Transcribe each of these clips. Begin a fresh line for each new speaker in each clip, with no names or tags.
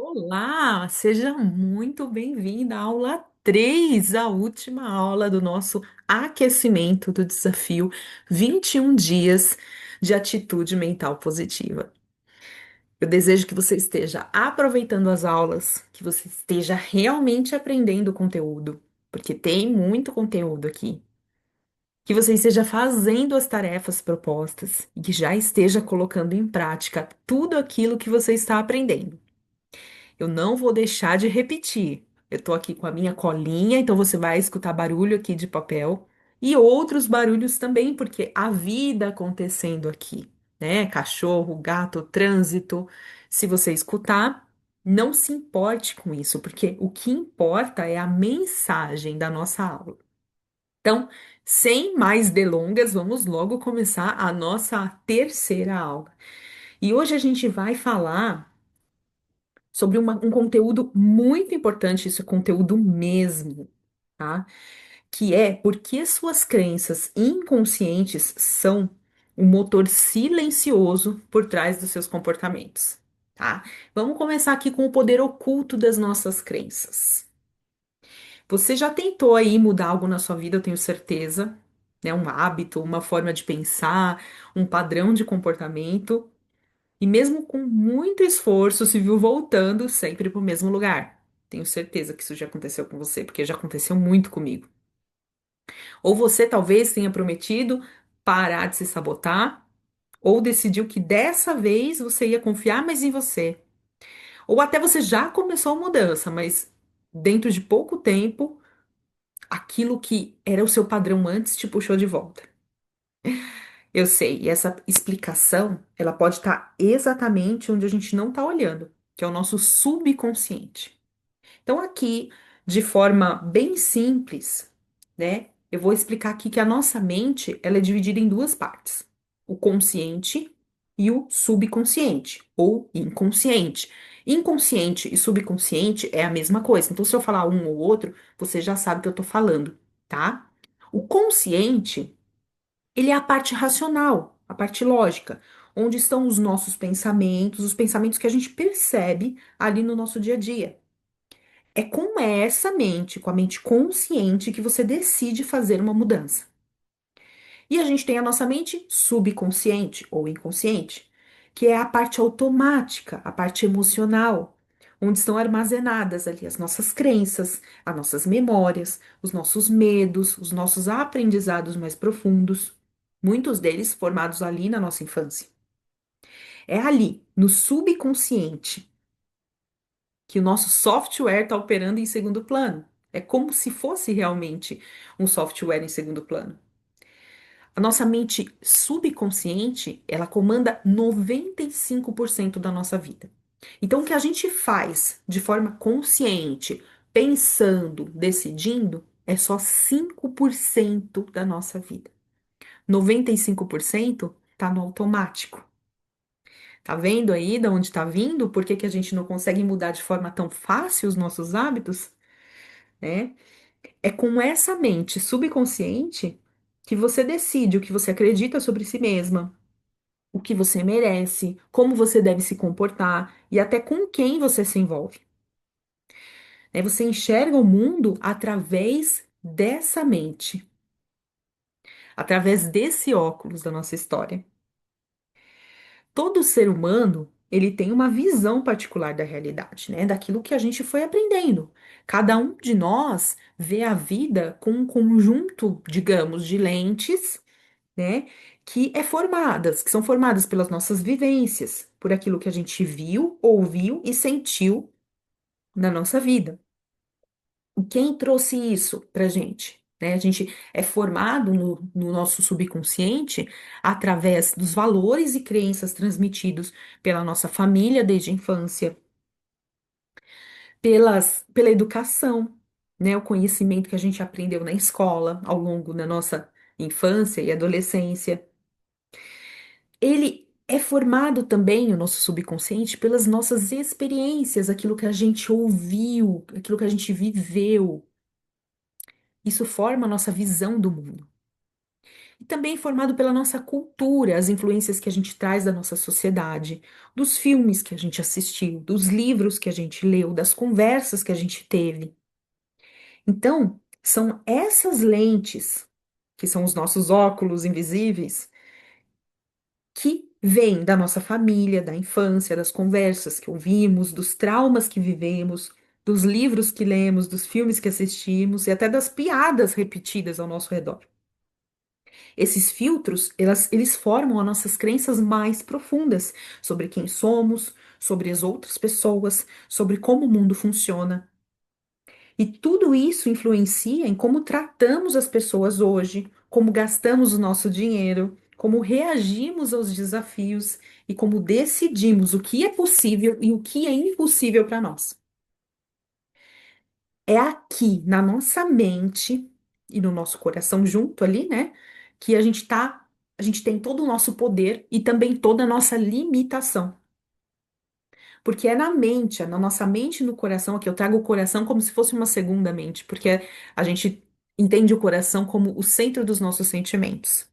Olá, seja muito bem-vinda à aula 3, a última aula do nosso aquecimento do desafio 21 dias de atitude mental positiva. Eu desejo que você esteja aproveitando as aulas, que você esteja realmente aprendendo o conteúdo, porque tem muito conteúdo aqui. Que você esteja fazendo as tarefas propostas e que já esteja colocando em prática tudo aquilo que você está aprendendo. Eu não vou deixar de repetir. Eu tô aqui com a minha colinha, então você vai escutar barulho aqui de papel e outros barulhos também, porque a vida acontecendo aqui, né? Cachorro, gato, trânsito. Se você escutar, não se importe com isso, porque o que importa é a mensagem da nossa aula. Então, sem mais delongas, vamos logo começar a nossa terceira aula. E hoje a gente vai falar sobre um conteúdo muito importante, isso é conteúdo mesmo, tá? Que é porque suas crenças inconscientes são o motor silencioso por trás dos seus comportamentos, tá? Vamos começar aqui com o poder oculto das nossas crenças. Você já tentou aí mudar algo na sua vida, eu tenho certeza, né? Um hábito, uma forma de pensar, um padrão de comportamento. E mesmo com muito esforço, se viu voltando sempre para o mesmo lugar. Tenho certeza que isso já aconteceu com você, porque já aconteceu muito comigo. Ou você talvez tenha prometido parar de se sabotar, ou decidiu que dessa vez você ia confiar mais em você. Ou até você já começou a mudança, mas dentro de pouco tempo, aquilo que era o seu padrão antes te puxou de volta. Eu sei, e essa explicação, ela pode estar exatamente onde a gente não está olhando, que é o nosso subconsciente. Então, aqui, de forma bem simples, né, eu vou explicar aqui que a nossa mente, ela é dividida em duas partes: o consciente e o subconsciente, ou inconsciente. Inconsciente e subconsciente é a mesma coisa. Então, se eu falar um ou outro, você já sabe o que eu tô falando, tá? O consciente ele é a parte racional, a parte lógica, onde estão os pensamentos que a gente percebe ali no nosso dia a dia. É com essa mente, com a mente consciente, que você decide fazer uma mudança. E a gente tem a nossa mente subconsciente ou inconsciente, que é a parte automática, a parte emocional, onde estão armazenadas ali as nossas crenças, as nossas memórias, os nossos medos, os nossos aprendizados mais profundos, muitos deles formados ali na nossa infância. É ali, no subconsciente, que o nosso software está operando em segundo plano. É como se fosse realmente um software em segundo plano. A nossa mente subconsciente, ela comanda 95% da nossa vida. Então, o que a gente faz de forma consciente, pensando, decidindo, é só 5% da nossa vida. 95% tá no automático. Tá vendo aí de onde tá vindo? Por que que a gente não consegue mudar de forma tão fácil os nossos hábitos, né? É com essa mente subconsciente que você decide o que você acredita sobre si mesma, o que você merece, como você deve se comportar e até com quem você se envolve. Né? Você enxerga o mundo através dessa mente, através desse óculos da nossa história. Todo ser humano, ele tem uma visão particular da realidade, né? Daquilo que a gente foi aprendendo. Cada um de nós vê a vida com um conjunto, digamos, de lentes, né? Que são formadas pelas nossas vivências, por aquilo que a gente viu, ouviu e sentiu na nossa vida. E quem trouxe isso pra gente? Né? A gente é formado no nosso subconsciente através dos valores e crenças transmitidos pela nossa família desde a infância, pela educação, né? O conhecimento que a gente aprendeu na escola ao longo da nossa infância e adolescência. Ele é formado também, o nosso subconsciente, pelas nossas experiências, aquilo que a gente ouviu, aquilo que a gente viveu. Isso forma a nossa visão do mundo. E também é formado pela nossa cultura, as influências que a gente traz da nossa sociedade, dos filmes que a gente assistiu, dos livros que a gente leu, das conversas que a gente teve. Então, são essas lentes, que são os nossos óculos invisíveis, que vêm da nossa família, da infância, das conversas que ouvimos, dos traumas que vivemos, dos livros que lemos, dos filmes que assistimos e até das piadas repetidas ao nosso redor. Esses filtros, eles formam as nossas crenças mais profundas sobre quem somos, sobre as outras pessoas, sobre como o mundo funciona. E tudo isso influencia em como tratamos as pessoas hoje, como gastamos o nosso dinheiro, como reagimos aos desafios e como decidimos o que é possível e o que é impossível para nós. É aqui, na nossa mente e no nosso coração junto ali, né, que a gente tem todo o nosso poder e também toda a nossa limitação. Porque é na mente, é na nossa mente e no coração, aqui eu trago o coração como se fosse uma segunda mente, porque a gente entende o coração como o centro dos nossos sentimentos.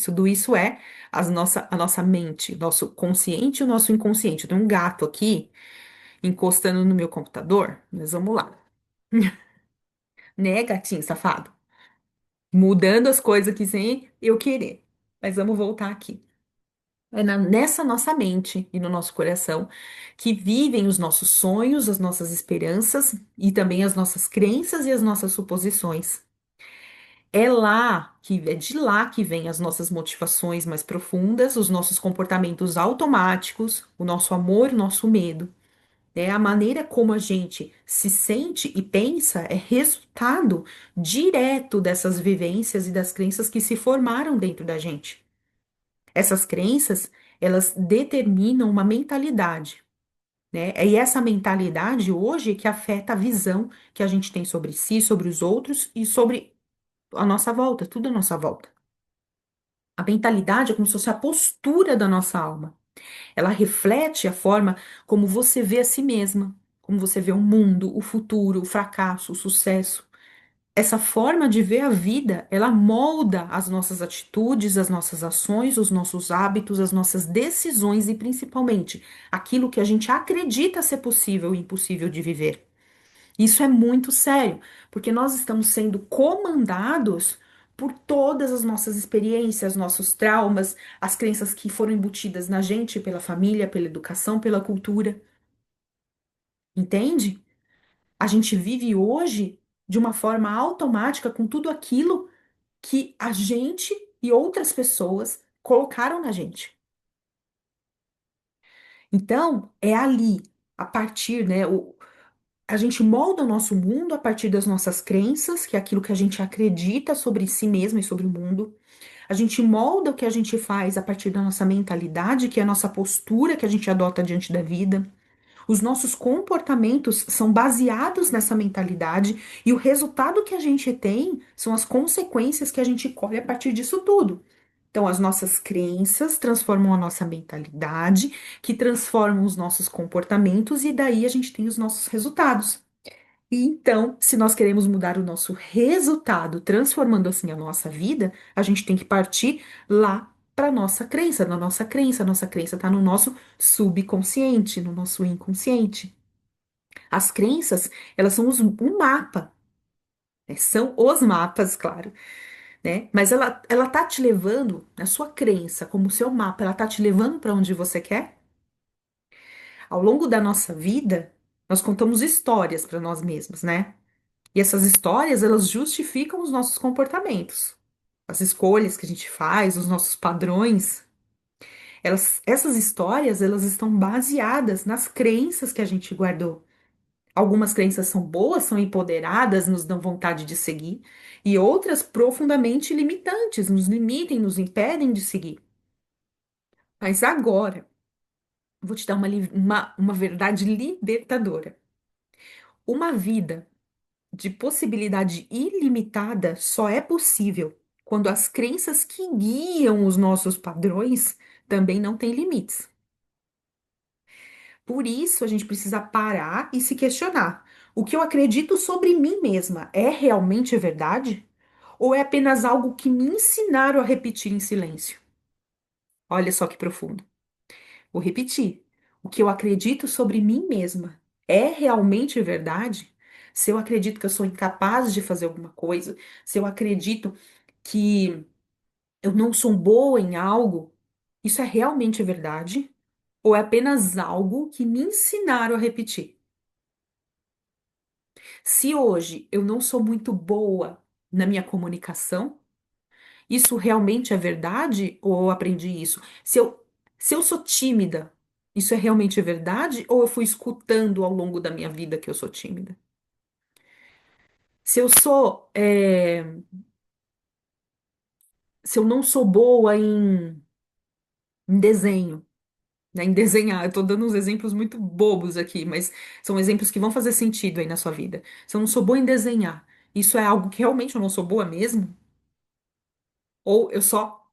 Tudo isso é a nossa mente, nosso consciente e o nosso inconsciente. Eu tenho um gato aqui encostando no meu computador, mas vamos lá. Né, gatinho safado? Mudando as coisas aqui sem eu querer. Mas vamos voltar aqui. Nessa nossa mente e no nosso coração que vivem os nossos sonhos, as nossas esperanças e também as nossas crenças e as nossas suposições. É de lá que vêm as nossas motivações mais profundas, os nossos comportamentos automáticos, o nosso amor, o nosso medo. A maneira como a gente se sente e pensa é resultado direto dessas vivências e das crenças que se formaram dentro da gente. Essas crenças, elas determinam uma mentalidade, né? E essa mentalidade hoje é que afeta a visão que a gente tem sobre si, sobre os outros e sobre a nossa volta, tudo à nossa volta. A mentalidade é como se fosse a postura da nossa alma. Ela reflete a forma como você vê a si mesma, como você vê o mundo, o futuro, o fracasso, o sucesso. Essa forma de ver a vida, ela molda as nossas atitudes, as nossas ações, os nossos hábitos, as nossas decisões e principalmente aquilo que a gente acredita ser possível e impossível de viver. Isso é muito sério, porque nós estamos sendo comandados por todas as nossas experiências, nossos traumas, as crenças que foram embutidas na gente pela família, pela educação, pela cultura. Entende? A gente vive hoje de uma forma automática com tudo aquilo que a gente e outras pessoas colocaram na gente. Então, é ali, a partir, né? A gente molda o nosso mundo a partir das nossas crenças, que é aquilo que a gente acredita sobre si mesmo e sobre o mundo. A gente molda o que a gente faz a partir da nossa mentalidade, que é a nossa postura que a gente adota diante da vida. Os nossos comportamentos são baseados nessa mentalidade e o resultado que a gente tem são as consequências que a gente colhe a partir disso tudo. Então, as nossas crenças transformam a nossa mentalidade, que transformam os nossos comportamentos, e daí a gente tem os nossos resultados. E então, se nós queremos mudar o nosso resultado, transformando assim a nossa vida, a gente tem que partir lá para nossa crença, na nossa crença. A nossa crença está no nosso subconsciente, no nosso inconsciente. As crenças, elas são um mapa, né? São os mapas, claro, né? Mas ela tá te levando, a sua crença, como o seu mapa, ela tá te levando para onde você quer? Ao longo da nossa vida, nós contamos histórias para nós mesmos, né? E essas histórias, elas justificam os nossos comportamentos, as escolhas que a gente faz, os nossos padrões. Essas histórias, elas estão baseadas nas crenças que a gente guardou. Algumas crenças são boas, são empoderadas, nos dão vontade de seguir, e outras profundamente limitantes, nos limitem, nos impedem de seguir. Mas agora, eu vou te dar uma verdade libertadora. Uma vida de possibilidade ilimitada só é possível quando as crenças que guiam os nossos padrões também não têm limites. Por isso, a gente precisa parar e se questionar: o que eu acredito sobre mim mesma é realmente verdade? Ou é apenas algo que me ensinaram a repetir em silêncio? Olha só que profundo. Vou repetir. O que eu acredito sobre mim mesma é realmente verdade? Se eu acredito que eu sou incapaz de fazer alguma coisa, se eu acredito que eu não sou boa em algo, isso é realmente verdade? Ou é apenas algo que me ensinaram a repetir? Se hoje eu não sou muito boa na minha comunicação, isso realmente é verdade ou eu aprendi isso? Se eu sou tímida, isso é realmente verdade ou eu fui escutando ao longo da minha vida que eu sou tímida? Se eu sou, se eu não sou boa em desenho, né, em desenhar, eu tô dando uns exemplos muito bobos aqui, mas são exemplos que vão fazer sentido aí na sua vida. Se eu não sou boa em desenhar, isso é algo que realmente eu não sou boa mesmo? Ou eu só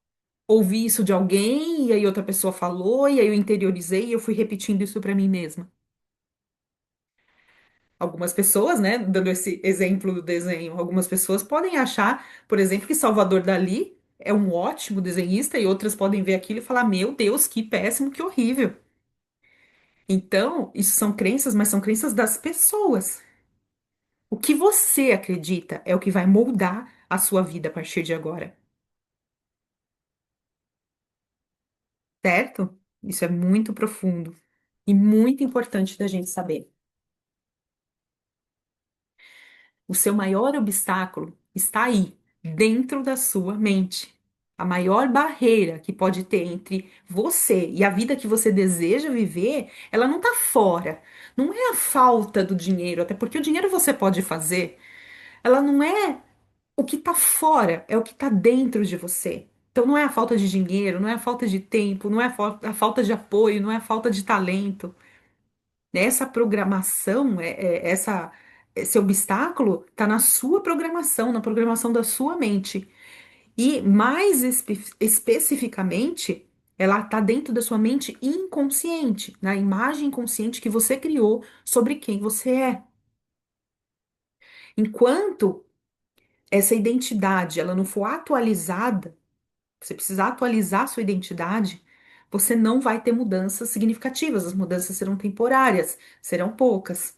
ouvi isso de alguém e aí outra pessoa falou e aí eu interiorizei e eu fui repetindo isso pra mim mesma? Algumas pessoas, né, dando esse exemplo do desenho, algumas pessoas podem achar, por exemplo, que Salvador Dalí é um ótimo desenhista e outras podem ver aquilo e falar: Meu Deus, que péssimo, que horrível. Então, isso são crenças, mas são crenças das pessoas. O que você acredita é o que vai moldar a sua vida a partir de agora, certo? Isso é muito profundo e muito importante da gente saber. O seu maior obstáculo está aí, dentro da sua mente. A maior barreira que pode ter entre você e a vida que você deseja viver, ela não está fora. Não é a falta do dinheiro, até porque o dinheiro você pode fazer. Ela não é o que está fora, é o que está dentro de você. Então não é a falta de dinheiro, não é a falta de tempo, não é a falta de apoio, não é a falta de talento. Essa programação, esse obstáculo está na sua programação, na programação da sua mente. E mais especificamente, ela está dentro da sua mente inconsciente, na imagem inconsciente que você criou sobre quem você é. Enquanto essa identidade ela não for atualizada, você precisa atualizar a sua identidade, você não vai ter mudanças significativas. As mudanças serão temporárias, serão poucas.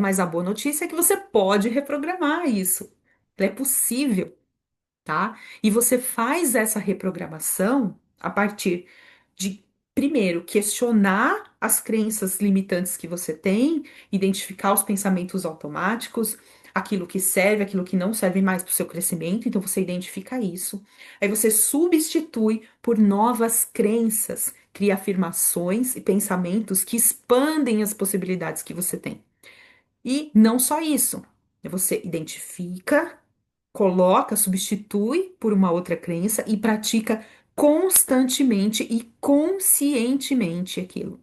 Mas a boa notícia é que você pode reprogramar isso. É possível, tá? E você faz essa reprogramação a partir de, primeiro, questionar as crenças limitantes que você tem, identificar os pensamentos automáticos, aquilo que serve, aquilo que não serve mais para o seu crescimento, então você identifica isso. Aí você substitui por novas crenças, cria afirmações e pensamentos que expandem as possibilidades que você tem. E não só isso, você identifica, coloca, substitui por uma outra crença e pratica constantemente e conscientemente aquilo.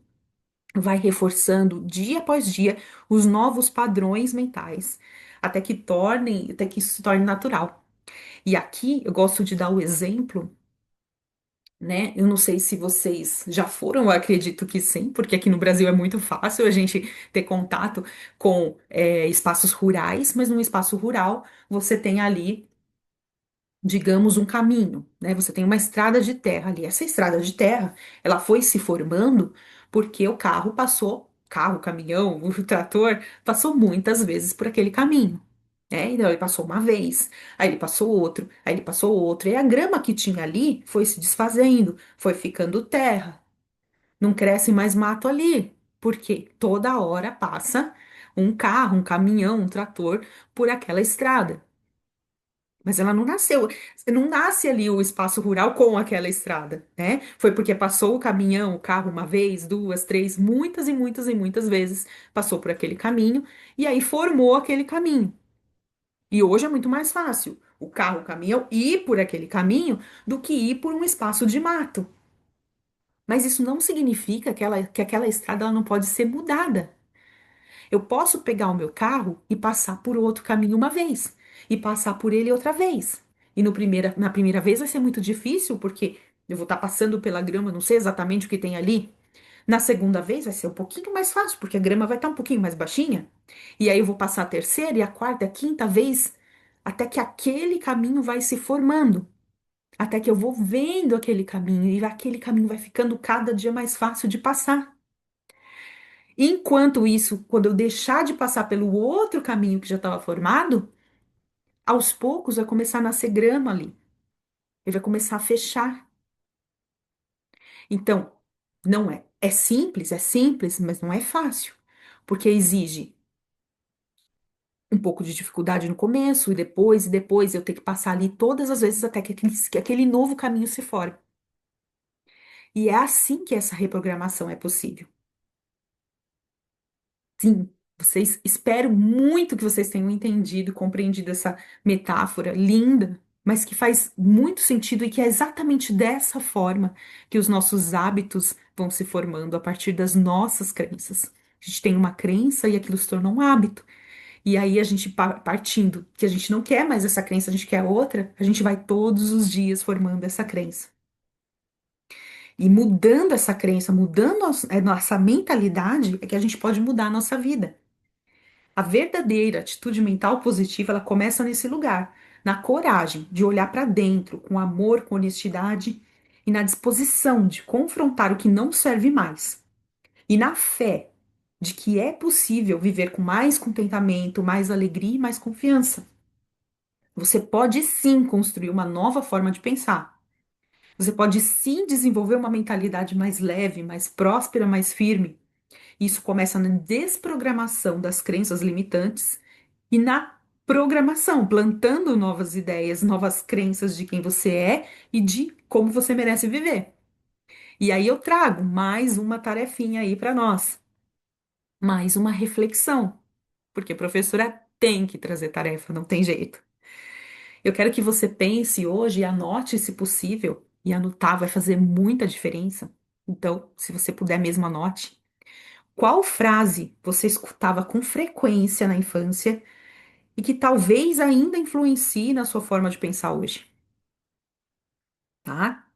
Vai reforçando dia após dia os novos padrões mentais, até que isso se torne natural. E aqui eu gosto de dar o exemplo, né? Eu não sei se vocês já foram, eu acredito que sim, porque aqui no Brasil é muito fácil a gente ter contato com espaços rurais, mas num espaço rural você tem ali, digamos, um caminho, né? Você tem uma estrada de terra ali. Essa estrada de terra, ela foi se formando porque o carro passou, carro, caminhão, o trator passou muitas vezes por aquele caminho. Então ele passou uma vez, aí ele passou outro, aí ele passou outro, e a grama que tinha ali foi se desfazendo, foi ficando terra, não cresce mais mato ali, porque toda hora passa um carro, um caminhão, um trator por aquela estrada. Mas ela não nasceu, não nasce ali o espaço rural com aquela estrada, né? Foi porque passou o caminhão, o carro uma vez, duas, três, muitas e muitas e muitas vezes passou por aquele caminho e aí formou aquele caminho. E hoje é muito mais fácil o carro, o caminhão ir por aquele caminho do que ir por um espaço de mato. Mas isso não significa que aquela estrada ela não pode ser mudada. Eu posso pegar o meu carro e passar por outro caminho uma vez, e passar por ele outra vez. E na primeira vez vai ser muito difícil, porque eu vou estar passando pela grama, não sei exatamente o que tem ali. Na segunda vez vai ser um pouquinho mais fácil, porque a grama vai estar um pouquinho mais baixinha. E aí eu vou passar a terceira e a quarta, a quinta vez. até que aquele caminho vai se formando, até que eu vou vendo aquele caminho e aquele caminho vai ficando cada dia mais fácil de passar. Enquanto isso, quando eu deixar de passar pelo outro caminho que já estava formado, aos poucos vai começar a nascer grama ali. Ele vai começar a fechar. Então, não é. É simples, mas não é fácil. Porque exige um pouco de dificuldade no começo, e depois eu ter que passar ali todas as vezes até que aquele novo caminho se forme. E é assim que essa reprogramação é possível. Sim, vocês espero muito que vocês tenham entendido e compreendido essa metáfora linda, mas que faz muito sentido e que é exatamente dessa forma que os nossos hábitos vão se formando a partir das nossas crenças. A gente tem uma crença e aquilo se torna um hábito. E aí a gente partindo que a gente não quer mais essa crença, a gente quer outra, a gente vai todos os dias formando essa crença. E mudando essa crença, mudando a nossa mentalidade, é que a gente pode mudar a nossa vida. A verdadeira atitude mental positiva, ela começa nesse lugar, na coragem de olhar para dentro, com amor, com honestidade e na disposição de confrontar o que não serve mais. E na fé de que é possível viver com mais contentamento, mais alegria e mais confiança. Você pode sim construir uma nova forma de pensar. Você pode sim desenvolver uma mentalidade mais leve, mais próspera, mais firme. Isso começa na desprogramação das crenças limitantes e na programação, plantando novas ideias, novas crenças de quem você é e de como você merece viver. E aí eu trago mais uma tarefinha aí para nós, mais uma reflexão, porque a professora tem que trazer tarefa, não tem jeito. Eu quero que você pense hoje e anote, se possível, e anotar vai fazer muita diferença. Então, se você puder mesmo anote. Qual frase você escutava com frequência na infância e que talvez ainda influencie na sua forma de pensar hoje, tá?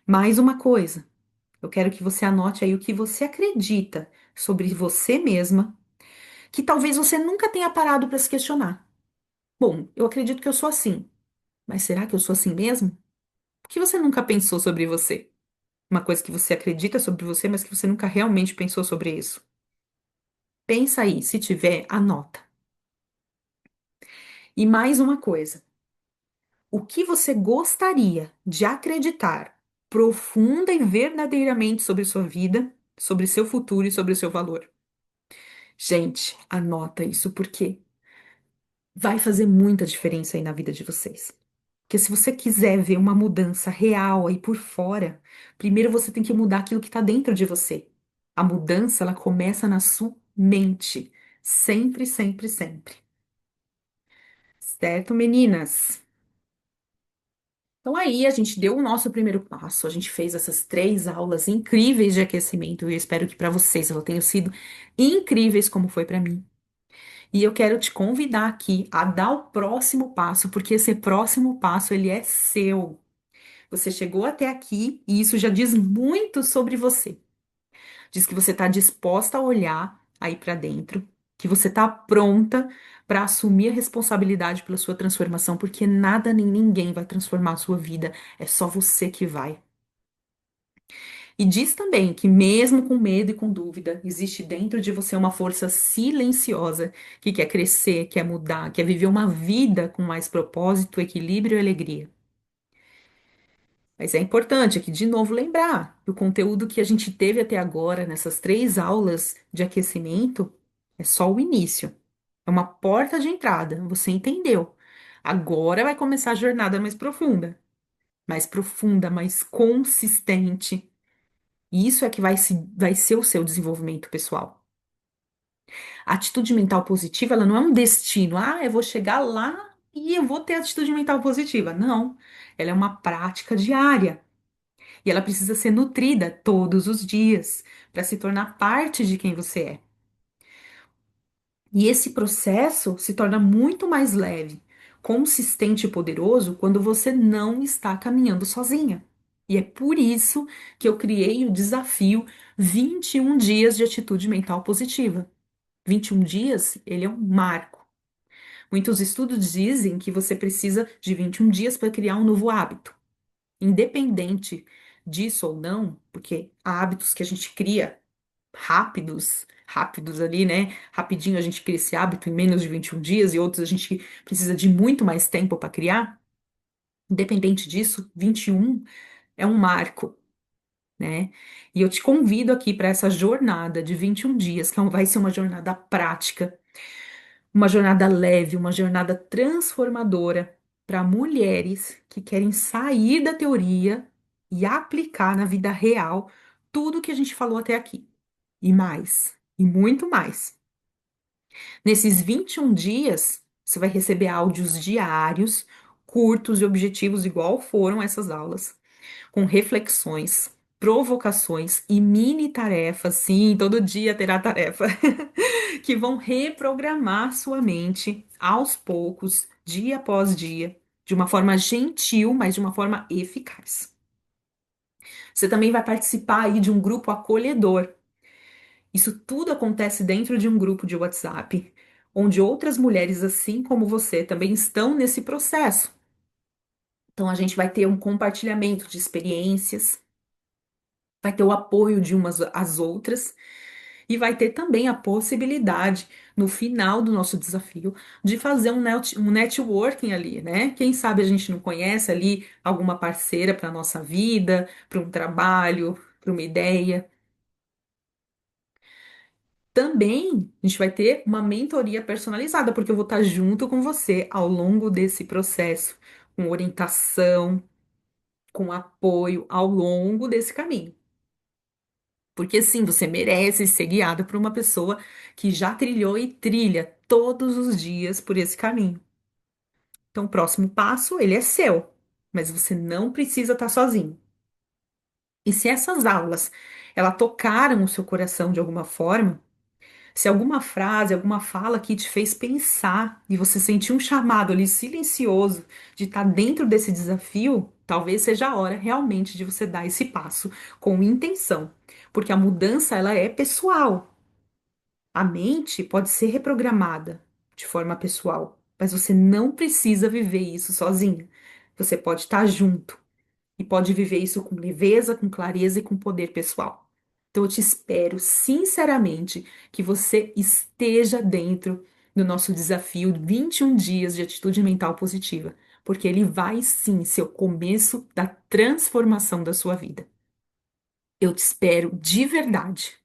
Mais uma coisa, eu quero que você anote aí o que você acredita sobre você mesma, que talvez você nunca tenha parado para se questionar. Bom, eu acredito que eu sou assim, mas será que eu sou assim mesmo? O que você nunca pensou sobre você? Uma coisa que você acredita sobre você, mas que você nunca realmente pensou sobre isso. Pensa aí, se tiver, anota. E mais uma coisa. O que você gostaria de acreditar profunda e verdadeiramente sobre sua vida, sobre seu futuro e sobre o seu valor? Gente, anota isso porque vai fazer muita diferença aí na vida de vocês. Porque se você quiser ver uma mudança real aí por fora, primeiro você tem que mudar aquilo que está dentro de você. A mudança, ela começa na sua mente. Sempre, sempre, sempre. Certo, meninas? Então aí a gente deu o nosso primeiro passo, a gente fez essas 3 aulas incríveis de aquecimento e eu espero que para vocês elas tenham sido incríveis como foi para mim. E eu quero te convidar aqui a dar o próximo passo, porque esse próximo passo ele é seu. Você chegou até aqui e isso já diz muito sobre você. Diz que você está disposta a olhar aí para dentro, que você está pronta para assumir a responsabilidade pela sua transformação, porque nada nem ninguém vai transformar a sua vida, é só você que vai. E diz também que, mesmo com medo e com dúvida, existe dentro de você uma força silenciosa que quer crescer, quer mudar, quer viver uma vida com mais propósito, equilíbrio e alegria. Mas é importante aqui, de novo, lembrar que o conteúdo que a gente teve até agora, nessas 3 aulas de aquecimento, é só o início. É uma porta de entrada. Você entendeu? Agora vai começar a jornada mais profunda, mais consistente. E isso é que vai ser o seu desenvolvimento pessoal. A atitude mental positiva, ela não é um destino. Ah, eu vou chegar lá e eu vou ter atitude mental positiva. Não. Ela é uma prática diária. E ela precisa ser nutrida todos os dias para se tornar parte de quem você é. E esse processo se torna muito mais leve, consistente e poderoso quando você não está caminhando sozinha. E é por isso que eu criei o desafio 21 dias de atitude mental positiva. 21 dias, ele é um marco, Muitos estudos dizem que você precisa de 21 dias para criar um novo hábito. Independente disso ou não, porque há hábitos que a gente cria rápidos ali, né? Rapidinho a gente cria esse hábito em menos de 21 dias e outros a gente precisa de muito mais tempo para criar. Independente disso, 21 é um marco, né? E eu te convido aqui para essa jornada de 21 dias, vai ser uma jornada prática, uma jornada leve, uma jornada transformadora para mulheres que querem sair da teoria e aplicar na vida real tudo que a gente falou até aqui. E mais, e muito mais. Nesses 21 dias, você vai receber áudios diários, curtos e objetivos, igual foram essas aulas, com reflexões, provocações e mini tarefas. Sim, todo dia terá tarefa, que vão reprogramar sua mente aos poucos, dia após dia, de uma forma gentil, mas de uma forma eficaz. Você também vai participar aí de um grupo acolhedor. Isso tudo acontece dentro de um grupo de WhatsApp, onde outras mulheres, assim como você, também estão nesse processo. Então, a gente vai ter um compartilhamento de experiências, vai ter o apoio de umas às outras, e vai ter também a possibilidade, no final do nosso desafio, de fazer um networking ali, né? Quem sabe a gente não conhece ali alguma parceira para a nossa vida, para um trabalho, para uma ideia. Também a gente vai ter uma mentoria personalizada, porque eu vou estar junto com você ao longo desse processo, com orientação, com apoio ao longo desse caminho. Porque sim, você merece ser guiado por uma pessoa que já trilhou e trilha todos os dias por esse caminho. Então, o próximo passo, ele é seu, mas você não precisa estar sozinho. E se essas aulas, ela tocaram o seu coração de alguma forma, se alguma frase, alguma fala que te fez pensar e você sentiu um chamado ali silencioso de estar dentro desse desafio, talvez seja a hora realmente de você dar esse passo com intenção, porque a mudança ela é pessoal. A mente pode ser reprogramada de forma pessoal, mas você não precisa viver isso sozinho. Você pode estar junto e pode viver isso com leveza, com clareza e com poder pessoal. Então, eu te espero sinceramente que você esteja dentro do nosso desafio 21 dias de atitude mental positiva, porque ele vai sim ser o começo da transformação da sua vida. Eu te espero de verdade.